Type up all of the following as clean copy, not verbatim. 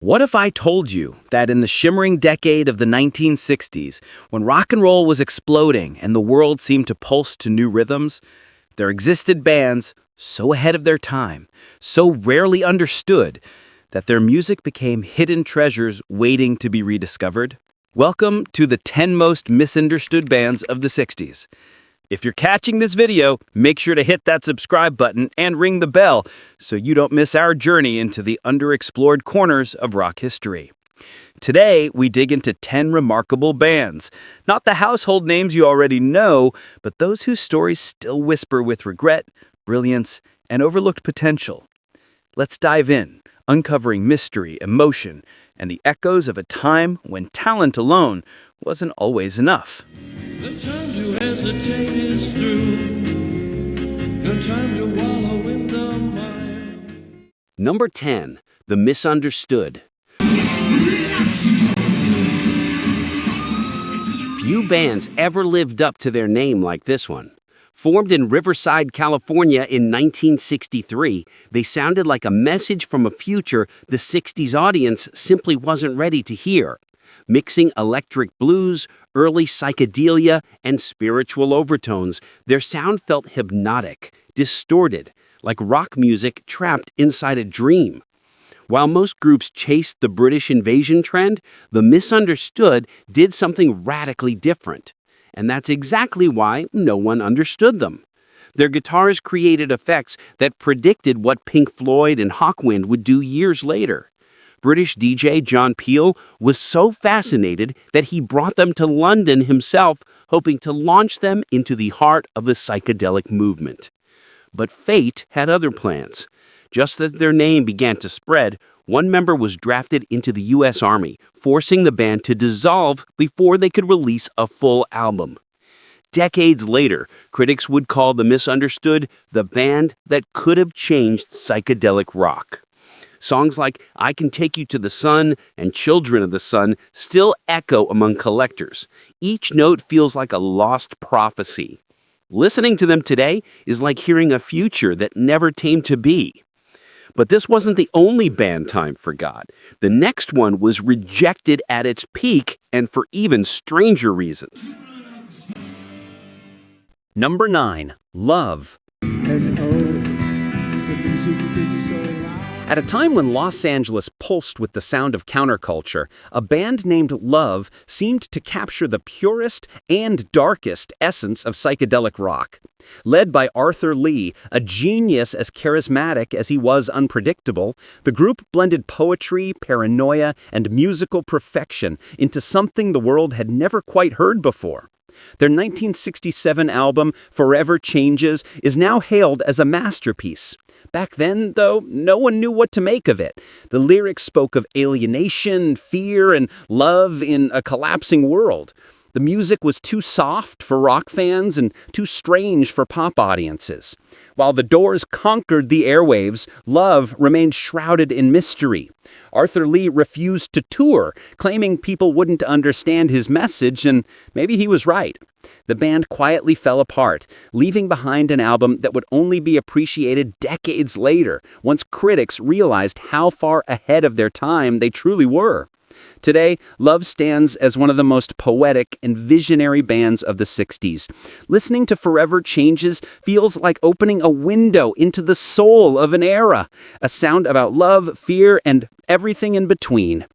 What if I told you that in the shimmering decade of the 1960s, when rock and roll was exploding and the world seemed to pulse to new rhythms, there existed bands so ahead of their time, so rarely understood, that their music became hidden treasures waiting to be rediscovered? Welcome to the 10 most misunderstood bands of the 60s. If you're catching this video, make sure to hit that subscribe button and ring the bell so you don't miss our journey into the underexplored corners of rock history. Today, we dig into 10 remarkable bands. Not the household names you already know, but those whose stories still whisper with regret, brilliance, and overlooked potential. Let's dive in, uncovering mystery, emotion, and the echoes of a time when talent alone wasn't always enough. The time to hesitate is through. No time to wallow in the mire. Number 10. The Misunderstood. Few bands ever lived up to their name like this one. Formed in Riverside, California in 1963, they sounded like a message from a future the 60s audience simply wasn't ready to hear. Mixing electric blues, early psychedelia, and spiritual overtones, their sound felt hypnotic, distorted, like rock music trapped inside a dream. While most groups chased the British invasion trend, the Misunderstood did something radically different. And that's exactly why no one understood them. Their guitars created effects that predicted what Pink Floyd and Hawkwind would do years later. British DJ John Peel was so fascinated that he brought them to London himself, hoping to launch them into the heart of the psychedelic movement. But fate had other plans. Just as their name began to spread, one member was drafted into the U.S. Army, forcing the band to dissolve before they could release a full album. Decades later, critics would call the Misunderstood the band that could have changed psychedelic rock. Songs like I Can Take You to the Sun and Children of the Sun still echo among collectors. Each note feels like a lost prophecy. Listening to them today is like hearing a future that never came to be. But this wasn't the only band time forgot. The next one was rejected at its peak and for even stranger reasons. Number 9. Love. At a time when Los Angeles pulsed with the sound of counterculture, a band named Love seemed to capture the purest and darkest essence of psychedelic rock. Led by Arthur Lee, a genius as charismatic as he was unpredictable, the group blended poetry, paranoia, and musical perfection into something the world had never quite heard before. Their 1967 album, Forever Changes, is now hailed as a masterpiece. Back then, though, no one knew what to make of it. The lyrics spoke of alienation, fear, and love in a collapsing world. The music was too soft for rock fans and too strange for pop audiences. While the Doors conquered the airwaves, Love remained shrouded in mystery. Arthur Lee refused to tour, claiming people wouldn't understand his message, and maybe he was right. The band quietly fell apart, leaving behind an album that would only be appreciated decades later, once critics realized how far ahead of their time they truly were. Today, Love stands as one of the most poetic and visionary bands of the 60s. Listening to Forever Changes feels like opening a window into the soul of an era, a sound about love, fear, and everything in between.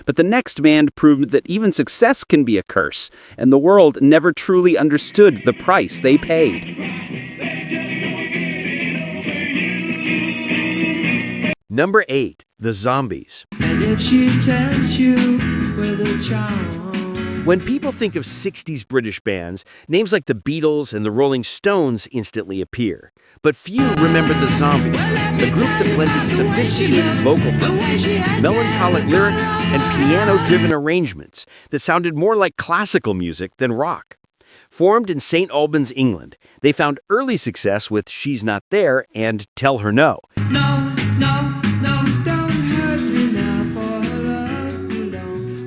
But the next band proved that even success can be a curse, and the world never truly understood the price they paid. Number 8. The Zombies. And if she tempts you with a charm. When people think of 60s British bands, names like the Beatles and the Rolling Stones instantly appear. But few remember the Zombies, the group that blended sophisticated vocal tones, melancholic lyrics, and piano-driven arrangements that sounded more like classical music than rock. Formed in St. Albans, England, they found early success with She's Not There and Tell Her No.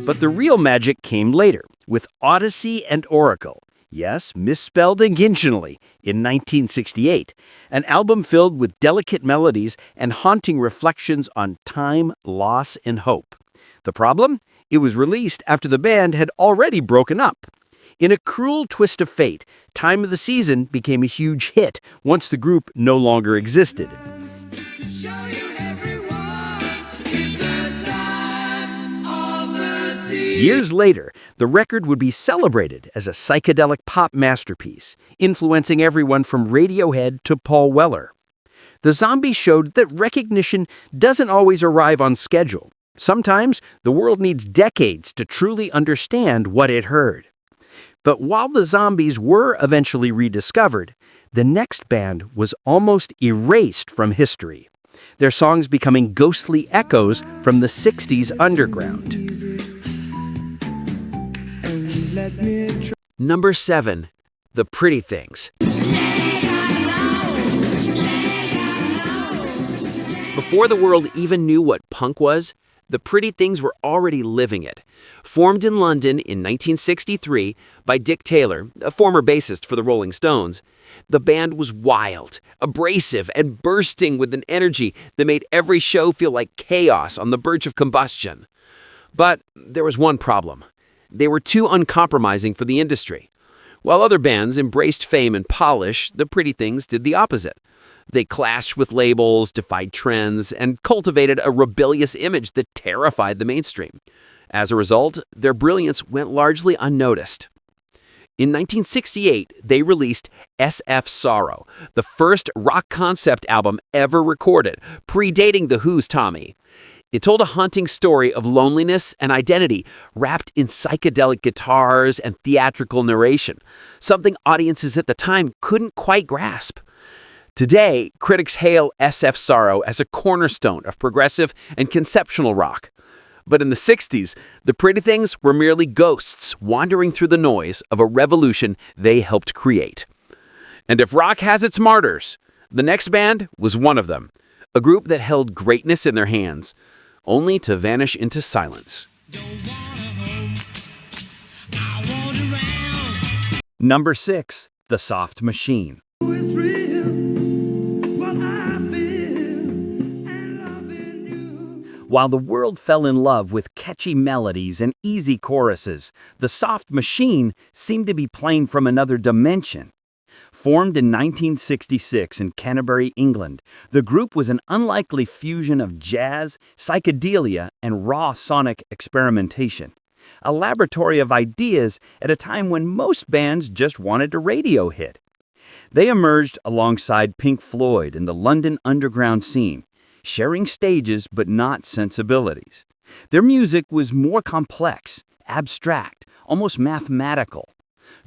But the real magic came later, with Odyssey and Oracle. Yes, misspelled intentionally, in 1968, an album filled with delicate melodies and haunting reflections on time, loss, and hope. The problem? It was released after the band had already broken up. In a cruel twist of fate, Time of the Season became a huge hit once the group no longer existed. Years later, the record would be celebrated as a psychedelic pop masterpiece, influencing everyone from Radiohead to Paul Weller. The Zombies showed that recognition doesn't always arrive on schedule. Sometimes the world needs decades to truly understand what it heard. But while the Zombies were eventually rediscovered, the next band was almost erased from history, their songs becoming ghostly echoes from the 60s underground. Number 7. The Pretty Things. Before the world even knew what punk was, the Pretty Things were already living it. Formed in London in 1963 by Dick Taylor, a former bassist for the Rolling Stones, the band was wild, abrasive, and bursting with an energy that made every show feel like chaos on the verge of combustion. But there was one problem. They were too uncompromising for the industry. While other bands embraced fame and polish, the Pretty Things did the opposite. They clashed with labels, defied trends, and cultivated a rebellious image that terrified the mainstream. As a result, their brilliance went largely unnoticed. In 1968, they released SF Sorrow, the first rock concept album ever recorded, predating The Who's Tommy. It told a haunting story of loneliness and identity wrapped in psychedelic guitars and theatrical narration, something audiences at the time couldn't quite grasp. Today, critics hail SF Sorrow as a cornerstone of progressive and conceptual rock. But in the 60s, the Pretty Things were merely ghosts wandering through the noise of a revolution they helped create. And if rock has its martyrs, the next band was one of them, a group that held greatness in their hands, only to vanish into silence. Number 6. The Soft Machine. While the world fell in love with catchy melodies and easy choruses, the Soft Machine seemed to be playing from another dimension. Formed in 1966 in Canterbury, England, the group was an unlikely fusion of jazz, psychedelia, and raw sonic experimentation. A laboratory of ideas at a time when most bands just wanted a radio hit. They emerged alongside Pink Floyd in the London underground scene, sharing stages but not sensibilities. Their music was more complex, abstract, almost mathematical.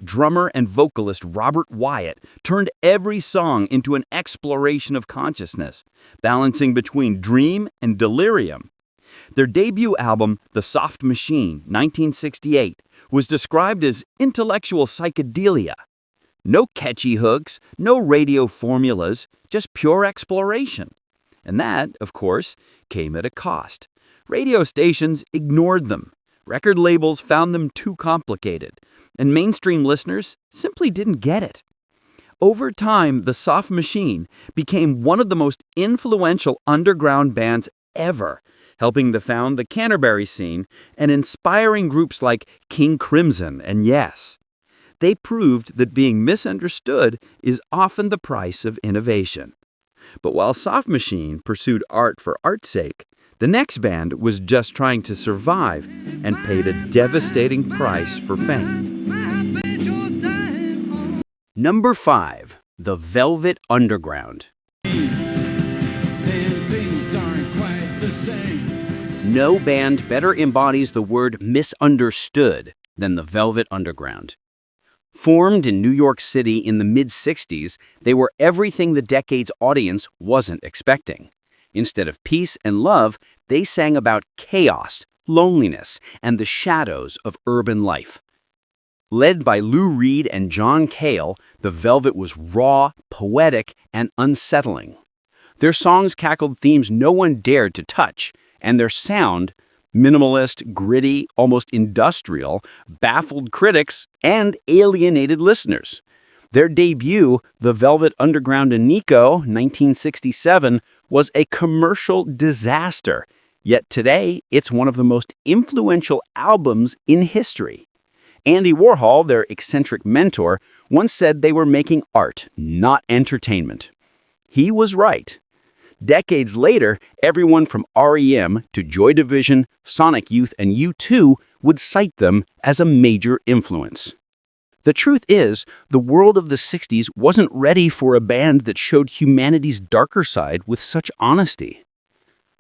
Drummer and vocalist Robert Wyatt turned every song into an exploration of consciousness, balancing between dream and delirium. Their debut album, The Soft Machine, 1968, was described as intellectual psychedelia. No catchy hooks, no radio formulas, just pure exploration. And that, of course, came at a cost. Radio stations ignored them. Record labels found them too complicated. And mainstream listeners simply didn't get it. Over time, the Soft Machine became one of the most influential underground bands ever, helping to found the Canterbury scene and inspiring groups like King Crimson and Yes. They proved that being misunderstood is often the price of innovation. But while Soft Machine pursued art for art's sake, the next band was just trying to survive and paid a devastating price for fame. Number 5. The Velvet Underground. No band better embodies the word misunderstood than the Velvet Underground. Formed in New York City in the mid-60s, they were everything the decade's audience wasn't expecting. Instead of peace and love, they sang about chaos, loneliness, and the shadows of urban life. Led by Lou Reed and John Cale, the Velvet was raw, poetic, and unsettling. Their songs cackled themes no one dared to touch, and their sound, Minimalist, gritty, almost industrial, baffled critics, and alienated listeners. Their debut, The Velvet Underground and Nico, 1967, was a commercial disaster. Yet today, it's one of the most influential albums in history. Andy Warhol, their eccentric mentor, once said they were making art, not entertainment. He was right. Decades later, everyone from REM to Joy Division, Sonic Youth, and U2 would cite them as a major influence. The truth is, the world of the 60s wasn't ready for a band that showed humanity's darker side with such honesty.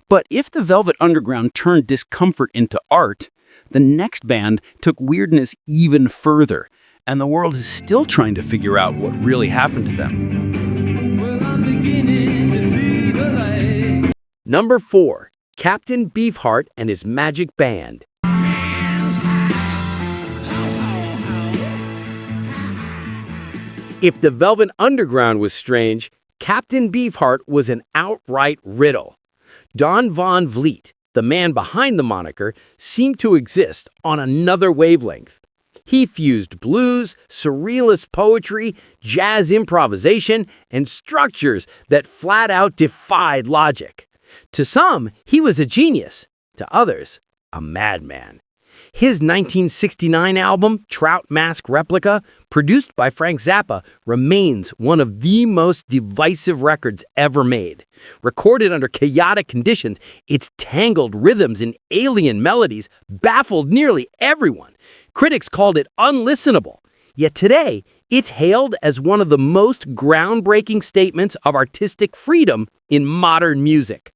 But if the Velvet Underground turned discomfort into art, the next band took weirdness even further, and the world is still trying to figure out what really happened to them. Well, I'm beginning to see the light. Number 4. Captain Beefheart and his Magic Band. If the Velvet Underground was strange, Captain Beefheart was an outright riddle. Don Von Vliet, the man behind the moniker, seemed to exist on another wavelength. He fused blues, surrealist poetry, jazz improvisation, and structures that flat out defied logic. To some, he was a genius. To others, a madman. His 1969 album, Trout Mask Replica, produced by Frank Zappa, remains one of the most divisive records ever made. Recorded under chaotic conditions, its tangled rhythms and alien melodies baffled nearly everyone. Critics called it unlistenable. Yet today, it's hailed as one of the most groundbreaking statements of artistic freedom in modern music.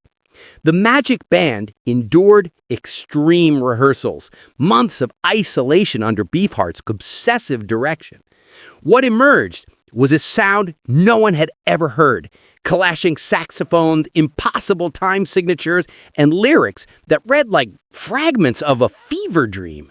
The Magic Band endured extreme rehearsals, months of isolation under Beefheart's obsessive direction. What emerged was a sound no one had ever heard, clashing saxophones, impossible time signatures, and lyrics that read like fragments of a fever dream.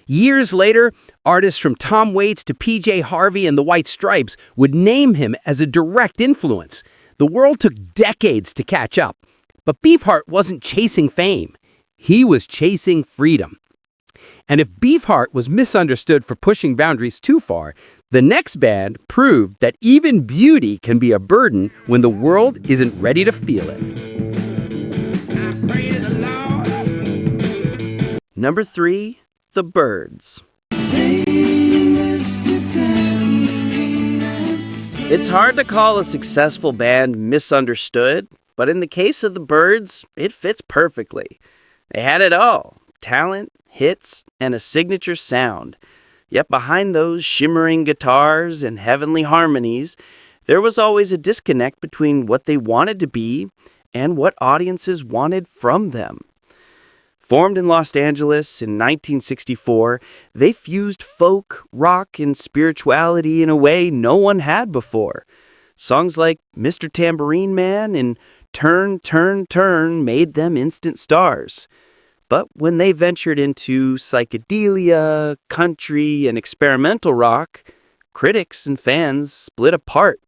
Years later, artists from Tom Waits to PJ Harvey and the White Stripes would name him as a direct influence. The world took decades to catch up. But Beefheart wasn't chasing fame. He was chasing freedom. And if Beefheart was misunderstood for pushing boundaries too far, the next band proved that even beauty can be a burden when the world isn't ready to feel it. Number 3, The Byrds. It's hard to call a successful band misunderstood. But in the case of the Byrds, it fits perfectly. They had it all: talent, hits, and a signature sound. Yet behind those shimmering guitars and heavenly harmonies, there was always a disconnect between what they wanted to be and what audiences wanted from them. Formed in Los Angeles in 1964, they fused folk, rock, and spirituality in a way no one had before. Songs like Mr. Tambourine Man and Turn, Turn, Turn made them instant stars. But when they ventured into psychedelia, country, and experimental rock, critics and fans split apart.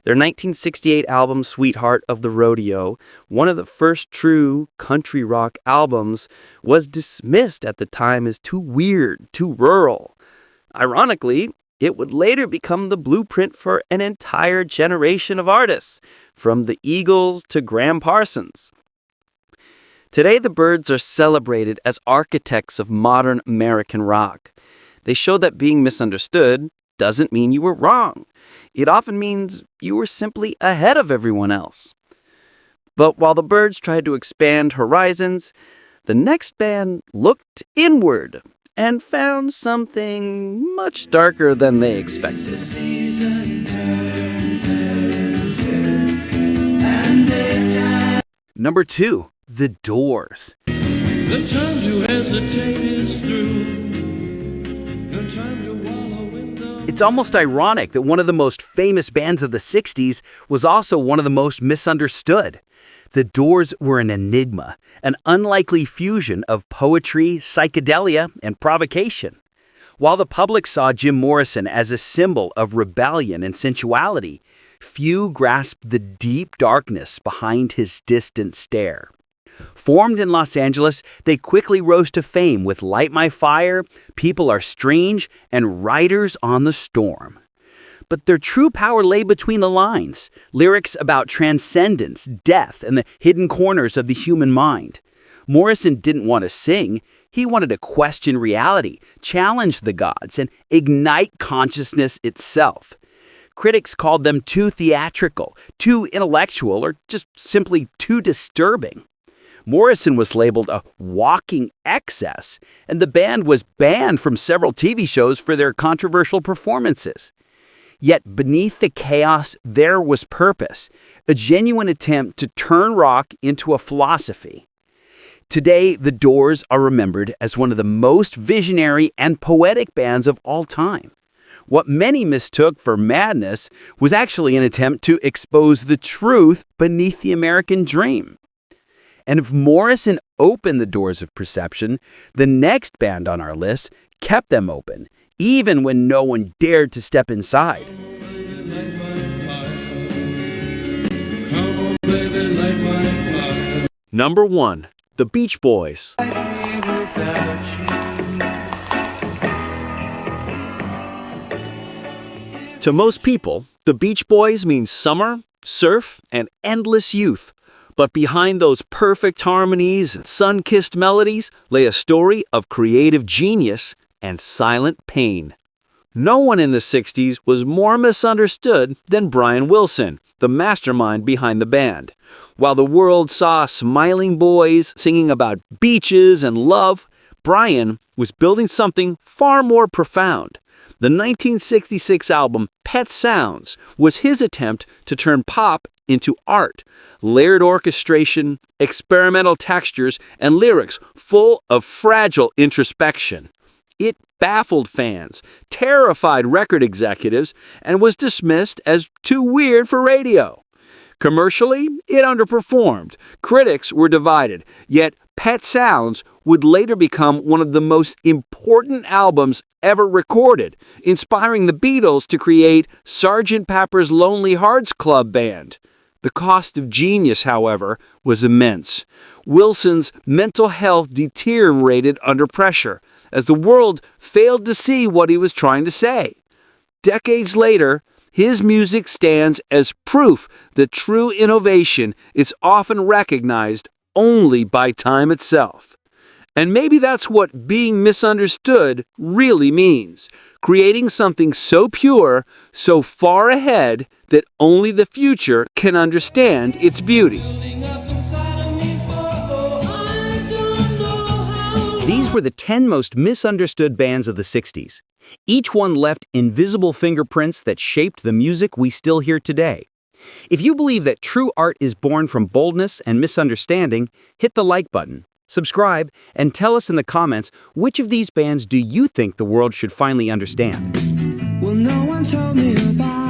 Their 1968 album, Sweetheart of the Rodeo, one of the first true country rock albums, was dismissed at the time as too weird, too rural. Ironically, it would later become the blueprint for an entire generation of artists, from the Eagles to Graham Parsons. Today, the Byrds are celebrated as architects of modern American rock. They show that being misunderstood doesn't mean you were wrong. It often means you were simply ahead of everyone else. But while the Byrds tried to expand horizons, the next band looked inward and found something much darker than they expected. Number 2, The Doors. The time to hesitate is through. No time to wallow in the... It's almost ironic that one of the most famous bands of the 60s was also one of the most misunderstood. The Doors were an enigma, an unlikely fusion of poetry, psychedelia, and provocation. While the public saw Jim Morrison as a symbol of rebellion and sensuality, few grasped the deep darkness behind his distant stare. Formed in Los Angeles, they quickly rose to fame with Light My Fire, People Are Strange, and Riders on the Storm. But their true power lay between the lines, lyrics about transcendence, death, and the hidden corners of the human mind. Morrison didn't want to sing. He wanted to question reality, challenge the gods, and ignite consciousness itself. Critics called them too theatrical, too intellectual, or just simply too disturbing. Morrison was labeled a walking excess, and the band was banned from several TV shows for their controversial performances. Yet beneath the chaos, there was purpose, a genuine attempt to turn rock into a philosophy. Today, the Doors are remembered as one of the most visionary and poetic bands of all time. What many mistook for madness was actually an attempt to expose the truth beneath the American dream. And if Morrison opened the doors of perception, the next band on our list kept them open, even when no one dared to step inside. Number 1. The Beach Boys. To most people, the Beach Boys means summer, surf, and endless youth. But behind those perfect harmonies and sun-kissed melodies lay a story of creative genius and silent pain. No one in the 60s was more misunderstood than Brian Wilson, the mastermind behind the band. While the world saw smiling boys singing about beaches and love, Brian was building something far more profound. The 1966 album Pet Sounds was his attempt to turn pop into art, layered orchestration, experimental textures, and lyrics full of fragile introspection. It baffled fans, terrified record executives, and was dismissed as too weird for radio. Commercially, it underperformed. Critics were divided, yet Pet Sounds would later become one of the most important albums ever recorded, inspiring the Beatles to create Sgt. Pepper's Lonely Hearts Club Band. The cost of genius, however, was immense. Wilson's mental health deteriorated under pressure, as the world failed to see what he was trying to say. Decades later, his music stands as proof that true innovation is often recognized only by time itself. And maybe that's what being misunderstood really means. Creating something so pure, so far ahead, that only the future can understand its beauty. These were the 10 most misunderstood bands of the 60s. Each one left invisible fingerprints that shaped the music we still hear today. If you believe that true art is born from boldness and misunderstanding, hit the like button, subscribe, and tell us in the comments which of these bands do you think the world should finally understand. Well, no one told me about